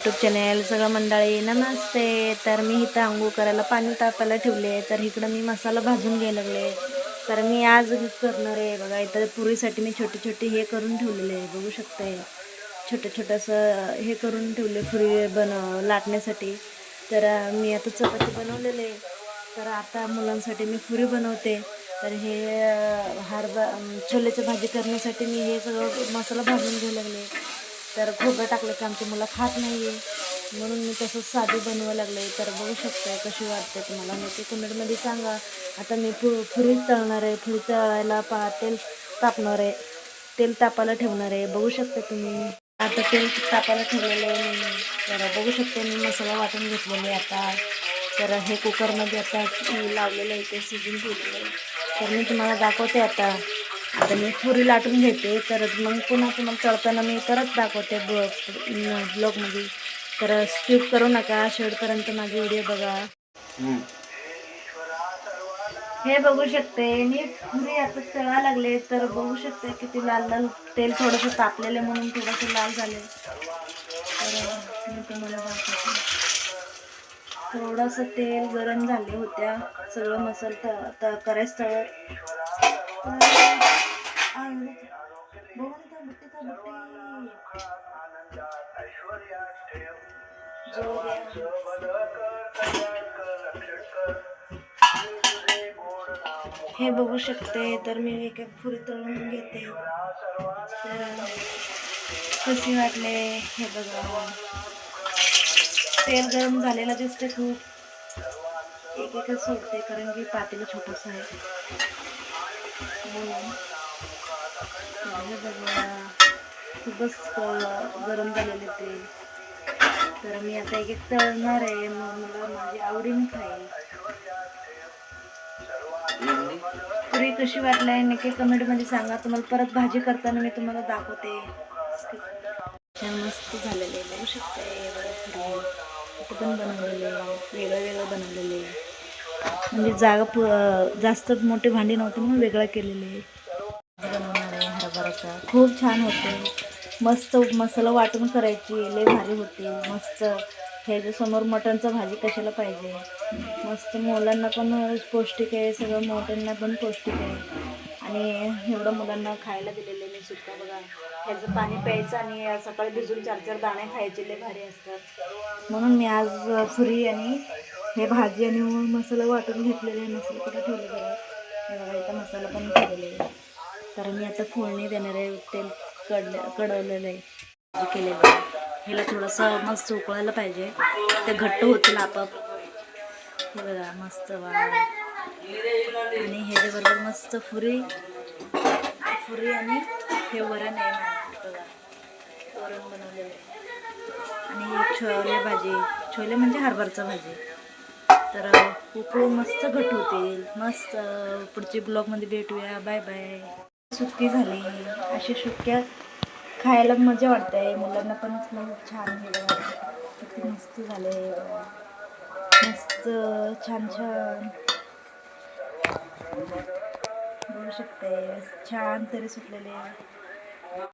YouTube channel सगळं मंडळी नमस्ते. तर मी इथं अंघोळ करायला पाणी तापायला ठेवले. तर इकडं मी मसाला भाजून घ्यायला लागले. तर मी आज करणार आहे बघा. इथं पुरीसाठी मी छोटी छोटी हे करून ठेवलेले आहे, बघू शकते. छोटं छोटंसं हे करून ठेवले पुरी लाटण्यासाठी. तर मी आता चपाती बनवलेले आहे. तर आता मुलांसाठी मी पुरी बनवते. तर हे छोलेची भाजी करण्यासाठी मी हे सगळं मसाला भाजून घ्यायला लागले. तर खोबरं टाकलं की आमची मुलं खात नाही आहे, म्हणून मी तसंच साधी बनवायला लागले. तर बघू शकता कशी वाटते तुम्हाला, नक्की कमेंटमध्ये सांगा. आता मी पुरी तळणार आहे. पुरी तळायला तेल तापणार आहे, तेल तापायला ठेवणार आहे. बघू शकता तुम्ही. आता तेल तापायला ठेवलेलं आहे मी. तर बघू शकते मी मसाला वाटून घेतलेले आता. तर हे कुकरमध्ये आता लावलेलं आहे, ते शिजून ठेवलेलं आहे. तर मी तुम्हाला दाखवते आता. आता मी पुरी लाटून घेते. तर मग पुन्हा तुम्हाला तळताना मी परत दाखवते ब्लॉगमध्ये. तर स्किप करू नका, शेवटपर्यंत माझी व्हिडिओ बघा. हे बघू शकते मी पुरी आता तळा लागले. तर बघू शकते किती लाल लाल तेल थोडंसं तापलेलं म्हणून थोडंसं लाल झाले. तर मी तुम्हाला दाखवते. थोडंसं तेल गरम झाले होत्या, सगळं मसाला करायचं तळत. हे बघू शकते. तर मी एक एक पुरी तळून घेते. तर कशी वाटले हे बघा. तेल गरम झालेलं दिसते खूप. एक एकच सोडते कारण की पातेलं छोटंसं आहे म्हणून. हे बघा खूपच गरम झालेले तेल. तर मी आता एक एक तळणार आहे, मग मला माझी आवडीने खाईल. पुरी कशी वाटली आहे नक्की कमेंटमध्ये सांगा. तुम्हाला परत भाजी करताना मी तुम्हाला दाखवते. छान मस्त झालेले बघू शकते. पुरी पण बनवलेले, वेगळं वेगळं बनवलेले. म्हणजे जागा जास्त मोठी भांडी नव्हती म्हणून वेगळं केलेले. बनवणार आहे हरभराचा, खूप छान होते. मस्त मसाला वाटून करायची, लय भारी होते मस्त. ह्याच्या समोर मटणचं भाजी कशाला पाहिजे. मस्त मुलांना पण पौष्टिक आहे, सगळं मोठ्यांना पण पौष्टिक आहे. आणि एवढं मुलांना खायला दिलेले मी सुद्धा बघा. ह्याचं पाणी प्यायचं आणि सकाळी भिजून 4-4 दाणे खायचे, लय भारी असतात. म्हणून मी आज पुरी आणि हे भाजी आणि मसाला वाटून घेतलेले आहे. मसाला कुठे ठेवले बघा. हे बघा इथं मसाला पण ठेवलेला आहे. तर मी आता फोडणी देणार आहे. तेल कडवलेलं आहे, केलेलं आहे. ह्याला थोडंसं मस्त उकळायला पाहिजे, ते घट्ट होतील आपाप. हे बघा मस्त वा. आणि ह्याच्याबरोबर मस्त पुरी आणि हे वरण आहे बघा, वरण बनवलेलं आहे. आणि छोले म्हणजे हरभराचं भाजी. तर उकळून मस्त घट होतील मस्त. पुढच्या ब्लॉगमध्ये भेटूया. Bye bye. सुक्की झाली, अशी सुक्या खायला मजा वाटते. मुलांना पण खूप छान. हे बघा किती मस्त झाले, मस्त छान छान बघू शकते. छान तरी सुटलेले.